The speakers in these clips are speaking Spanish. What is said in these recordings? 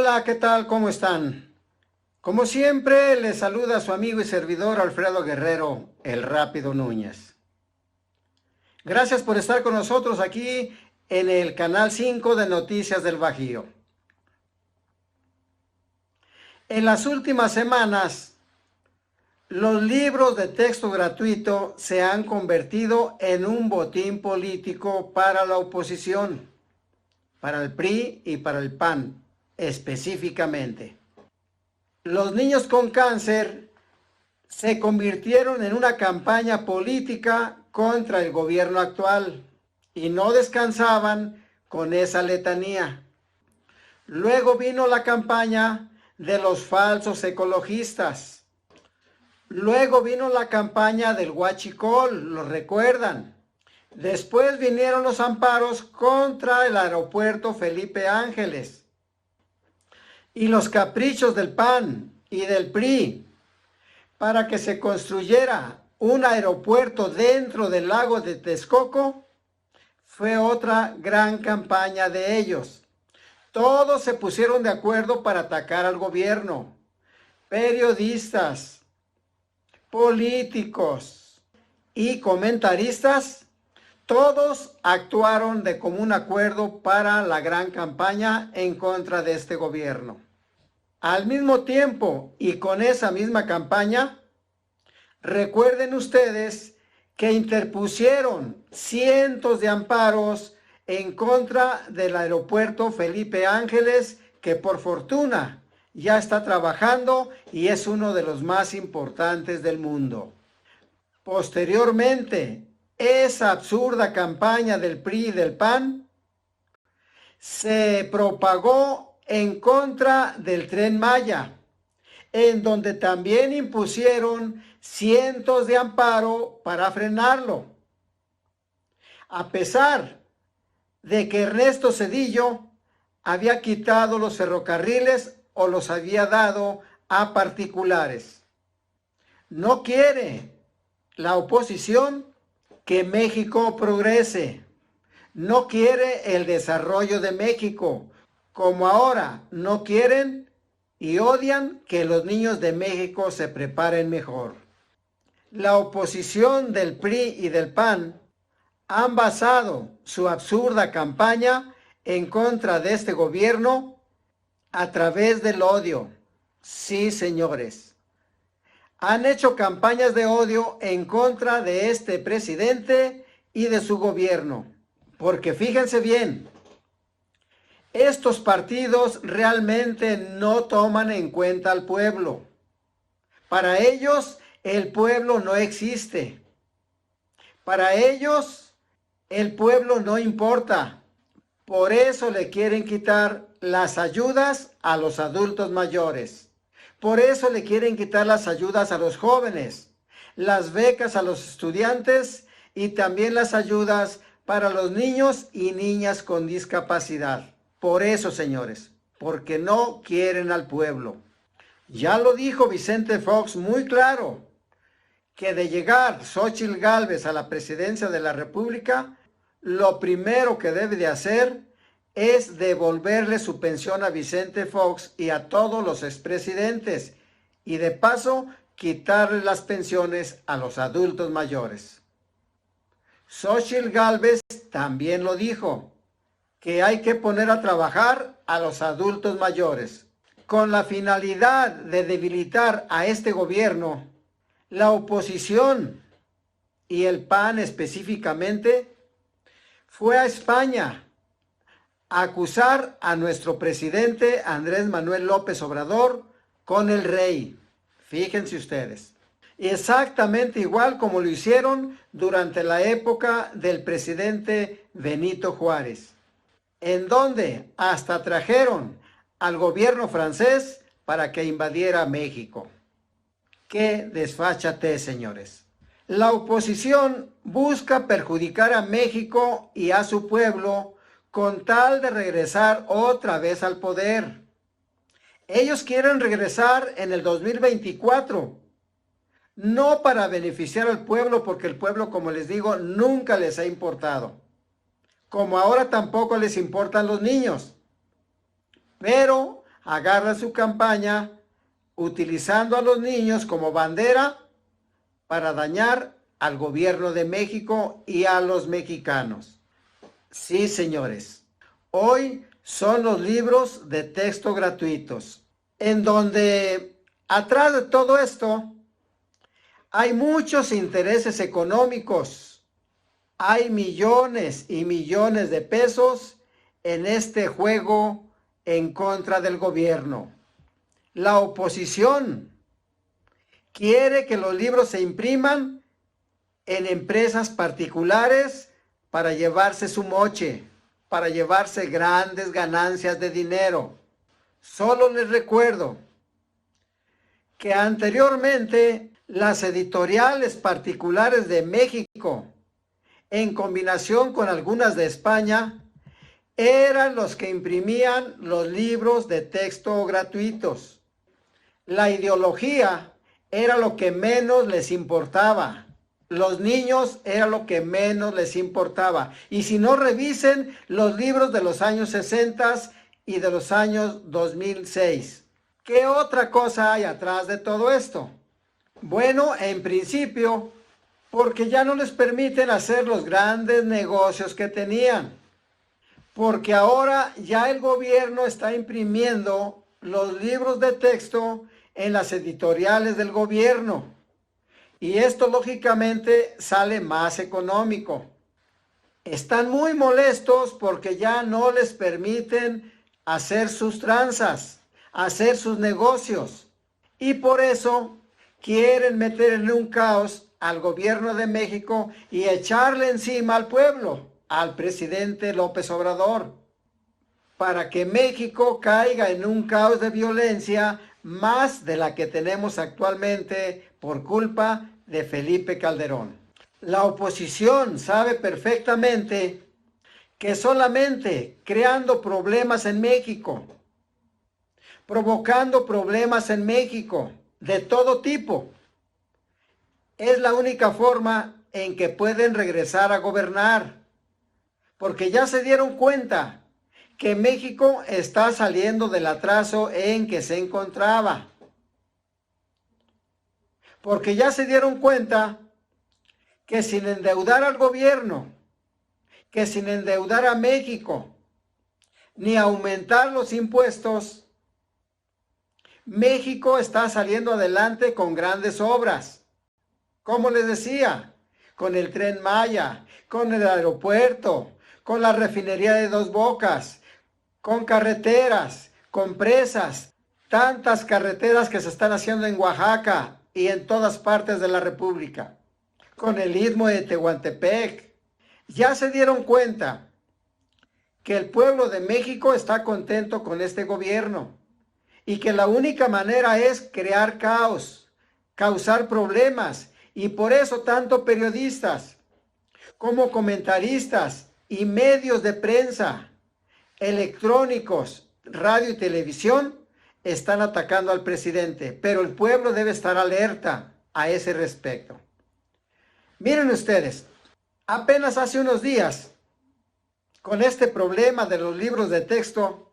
Hola, ¿qué tal? ¿Cómo están? Como siempre, les saluda su amigo y servidor Alfredo Guerrero, el Rápido Núñez. Gracias por estar con nosotros aquí en el canal 5 de Noticias del Bajío. En las últimas semanas, los libros de texto gratuito se han convertido en un botín político para la oposición, para el PRI y para el PAN específicamente. Los niños con cáncer se convirtieron en una campaña política contra el gobierno actual y no descansaban con esa letanía. Luego vino la campaña de los falsos ecologistas. Luego vino la campaña del huachicol, ¿lo recuerdan? Después vinieron los amparos contra el aeropuerto Felipe Ángeles. Y los caprichos del PAN y del PRI para que se construyera un aeropuerto dentro del lago de Texcoco fue otra gran campaña de ellos. Todos se pusieron de acuerdo para atacar al gobierno. Periodistas, políticos y comentaristas, todos actuaron de común acuerdo para la gran campaña en contra de este gobierno. Al mismo tiempo y con esa misma campaña, recuerden ustedes que interpusieron cientos de amparos en contra del aeropuerto Felipe Ángeles, que por fortuna ya está trabajando y es uno de los más importantes del mundo. Posteriormente, esa absurda campaña del PRI y del PAN se propagó en contra del Tren Maya, en donde también impusieron cientos de amparos para frenarlo. A pesar de que Ernesto Zedillo había quitado los ferrocarriles o los había dado a particulares. No quiere la oposición que México progrese. No quiere el desarrollo de México, como ahora no quieren y odian que los niños de México se preparen mejor. La oposición del PRI y del PAN han basado su absurda campaña en contra de este gobierno a través del odio. Sí, señores. Han hecho campañas de odio en contra de este presidente y de su gobierno. Porque fíjense bien, estos partidos realmente no toman en cuenta al pueblo. Para ellos, el pueblo no existe. Para ellos, el pueblo no importa. Por eso le quieren quitar las ayudas a los adultos mayores. Por eso le quieren quitar las ayudas a los jóvenes, las becas a los estudiantes y también las ayudas para los niños y niñas con discapacidad. Por eso, señores, porque no quieren al pueblo. Ya lo dijo Vicente Fox muy claro, que de llegar Xóchitl Gálvez a la presidencia de la República, lo primero que debe de hacer es devolverle su pensión a Vicente Fox y a todos los expresidentes, y de paso quitarle las pensiones a los adultos mayores. Xóchitl Gálvez también lo dijo, que hay que poner a trabajar a los adultos mayores. Con la finalidad de debilitar a este gobierno, la oposición y el PAN específicamente fue a España a acusar a nuestro presidente Andrés Manuel López Obrador con el rey. Fíjense ustedes. Exactamente igual como lo hicieron durante la época del presidente Benito Juárez, en donde hasta trajeron al gobierno francés para que invadiera México. ¡Qué desfachatez, señores! La oposición busca perjudicar a México y a su pueblo con tal de regresar otra vez al poder. Ellos quieren regresar en el 2024, no para beneficiar al pueblo, porque el pueblo, como les digo, nunca les ha importado. Como ahora tampoco les importan los niños. Pero agarra su campaña utilizando a los niños como bandera para dañar al gobierno de México y a los mexicanos. Sí, señores, hoy son los libros de texto gratuitos, en donde atrás de todo esto hay muchos intereses económicos. Hay millones y millones de pesos en este juego en contra del gobierno. La oposición quiere que los libros se impriman en empresas particulares para llevarse su moche, para llevarse grandes ganancias de dinero. Solo les recuerdo que anteriormente las editoriales particulares de México, en combinación con algunas de España, eran los que imprimían los libros de texto gratuitos. La ideología era lo que menos les importaba. Los niños era lo que menos les importaba. Y si no, revisen los libros de los años 60 y de los años 2006. ¿Qué otra cosa hay atrás de todo esto? Bueno, en principio, porque ya no les permiten hacer los grandes negocios que tenían. Porque ahora ya el gobierno está imprimiendo los libros de texto en las editoriales del gobierno. Y esto lógicamente sale más económico. Están muy molestos porque ya no les permiten hacer sus tranzas, hacer sus negocios. Y por eso quieren meter en un caos al gobierno de México y echarle encima al pueblo, al presidente López Obrador, para que México caiga en un caos de violencia más de la que tenemos actualmente por culpa de Felipe Calderón. La oposición sabe perfectamente que solamente creando problemas en México, provocando problemas en México de todo tipo, es la única forma en que pueden regresar a gobernar, porque ya se dieron cuenta que México está saliendo del atraso en que se encontraba. Porque ya se dieron cuenta que sin endeudar al gobierno, que sin endeudar a México, ni aumentar los impuestos, México está saliendo adelante con grandes obras. Como les decía, con el Tren Maya, con el aeropuerto, con la refinería de Dos Bocas, con carreteras, con presas, tantas carreteras que se están haciendo en Oaxaca y en todas partes de la República, con el Istmo de Tehuantepec. Ya se dieron cuenta que el pueblo de México está contento con este gobierno y que la única manera es crear caos, causar problemas, y por eso tanto periodistas como comentaristas y medios de prensa electrónicos, radio y televisión están atacando al presidente, pero el pueblo debe estar alerta a ese respecto. Miren ustedes, apenas hace unos días, con este problema de los libros de texto,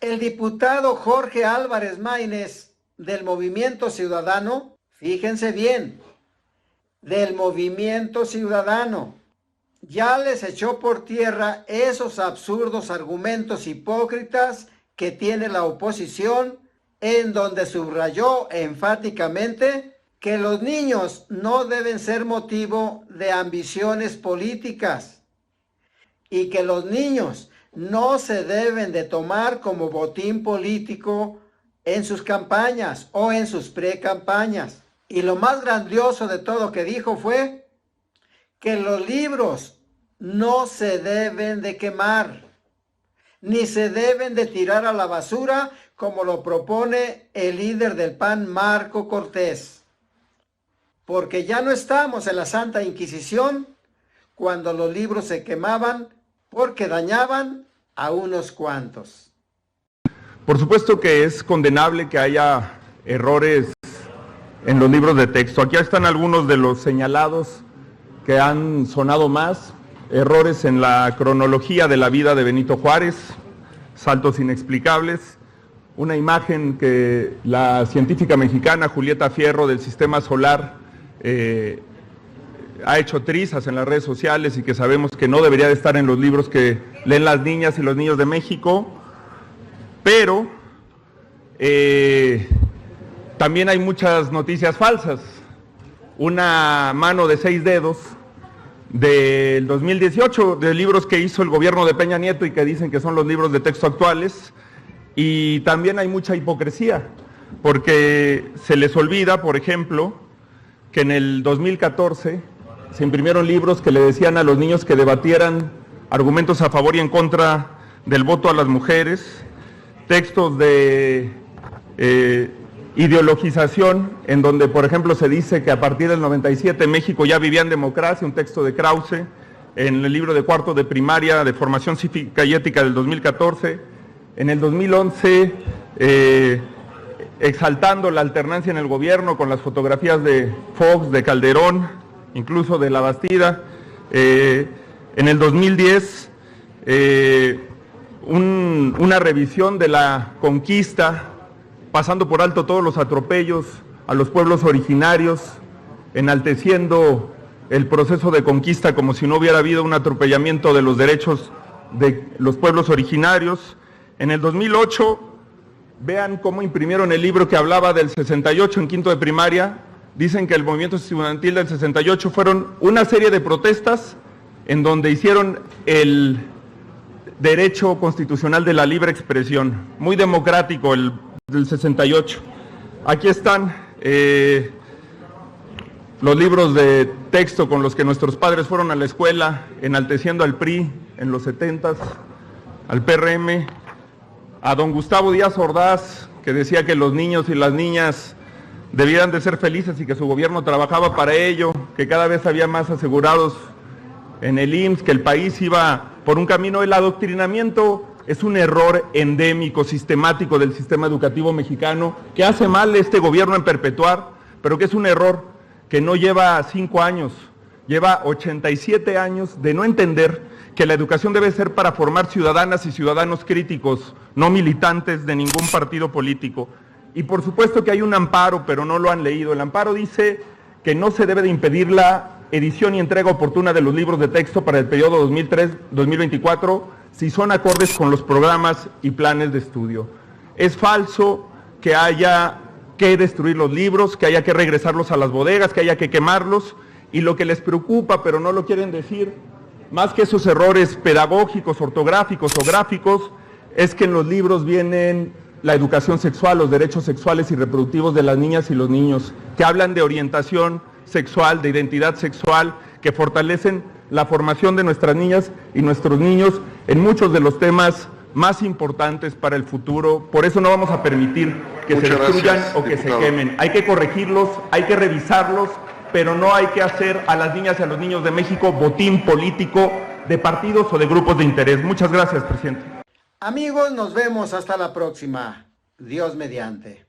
el diputado Jorge Álvarez Maínez del Movimiento Ciudadano, fíjense bien, del Movimiento Ciudadano, ya les echó por tierra esos absurdos argumentos hipócritas que tiene la oposición, en donde subrayó enfáticamente que los niños no deben ser motivo de ambiciones políticas y que los niños no se deben de tomar como botín político en sus campañas o en sus pre-campañas. Y lo más grandioso de todo que dijo fue que los libros no se deben de quemar, ni se deben de tirar a la basura como lo propone el líder del PAN, Marco Cortés. Porque ya no estamos en la Santa Inquisición cuando los libros se quemaban porque dañaban a unos cuantos. Por supuesto que es condenable que haya errores en los libros de texto. Aquí están algunos de los señalados que han sonado más. Errores en la cronología de la vida de Benito Juárez, saltos inexplicables, una imagen que la científica mexicana Julieta Fierro del Sistema Solar ha hecho trizas en las redes sociales y que sabemos que no debería de estar en los libros que leen las niñas y los niños de México, pero también hay muchas noticias falsas. Una mano de 6 dedos del 2018, de libros que hizo el gobierno de Peña Nieto y que dicen que son los libros de texto actuales, y también hay mucha hipocresía, porque se les olvida, por ejemplo, que en el 2014 se imprimieron libros que le decían a los niños que debatieran argumentos a favor y en contra del voto a las mujeres, textos de ideologización, en donde, por ejemplo, se dice que a partir del 97 México ya vivía en democracia, un texto de Krause, en el libro de cuarto de primaria de formación cívica y ética del 2014, en el 2011, exaltando la alternancia en el gobierno con las fotografías de Fox, de Calderón, incluso de La Bastida, en el 2010, una revisión de la conquista, pasando por alto todos los atropellos a los pueblos originarios, enalteciendo el proceso de conquista como si no hubiera habido un atropellamiento de los derechos de los pueblos originarios. En el 2008, vean cómo imprimieron el libro que hablaba del 68 en quinto de primaria. Dicen que el movimiento estudiantil del 68 fueron una serie de protestas en donde hicieron el derecho constitucional de la libre expresión. Muy democrático el del 68. Aquí están los libros de texto con los que nuestros padres fueron a la escuela, enalteciendo al PRI en los 70s, al PRM, a don Gustavo Díaz Ordaz, que decía que los niños y las niñas debían de ser felices y que su gobierno trabajaba para ello, que cada vez había más asegurados en el IMSS, que el país iba por un camino. El adoctrinamiento es un error endémico, sistemático del sistema educativo mexicano, que hace mal este gobierno en perpetuar, pero que es un error que no lleva 5 años, lleva 87 años de no entender que la educación debe ser para formar ciudadanas y ciudadanos críticos, no militantes de ningún partido político. Y por supuesto que hay un amparo, pero no lo han leído. El amparo dice que no se debe de impedir la edición y entrega oportuna de los libros de texto para el periodo 2003-2024 si son acordes con los programas y planes de estudio. Es falso que haya que destruir los libros, que haya que regresarlos a las bodegas, que haya que quemarlos, y lo que les preocupa, pero no lo quieren decir, más que esos errores pedagógicos, ortográficos o gráficos, es que en los libros vienen la educación sexual, los derechos sexuales y reproductivos de las niñas y los niños, que hablan de orientación sexual, de identidad sexual, que fortalecen la formación de nuestras niñas y nuestros niños en muchos de los temas más importantes para el futuro. Por eso no vamos a permitir que se destruyan o que se quemen. Hay que corregirlos, hay que revisarlos, pero no hay que hacer a las niñas y a los niños de México botín político de partidos o de grupos de interés. Muchas gracias, presidente. Amigos, nos vemos hasta la próxima. Dios mediante.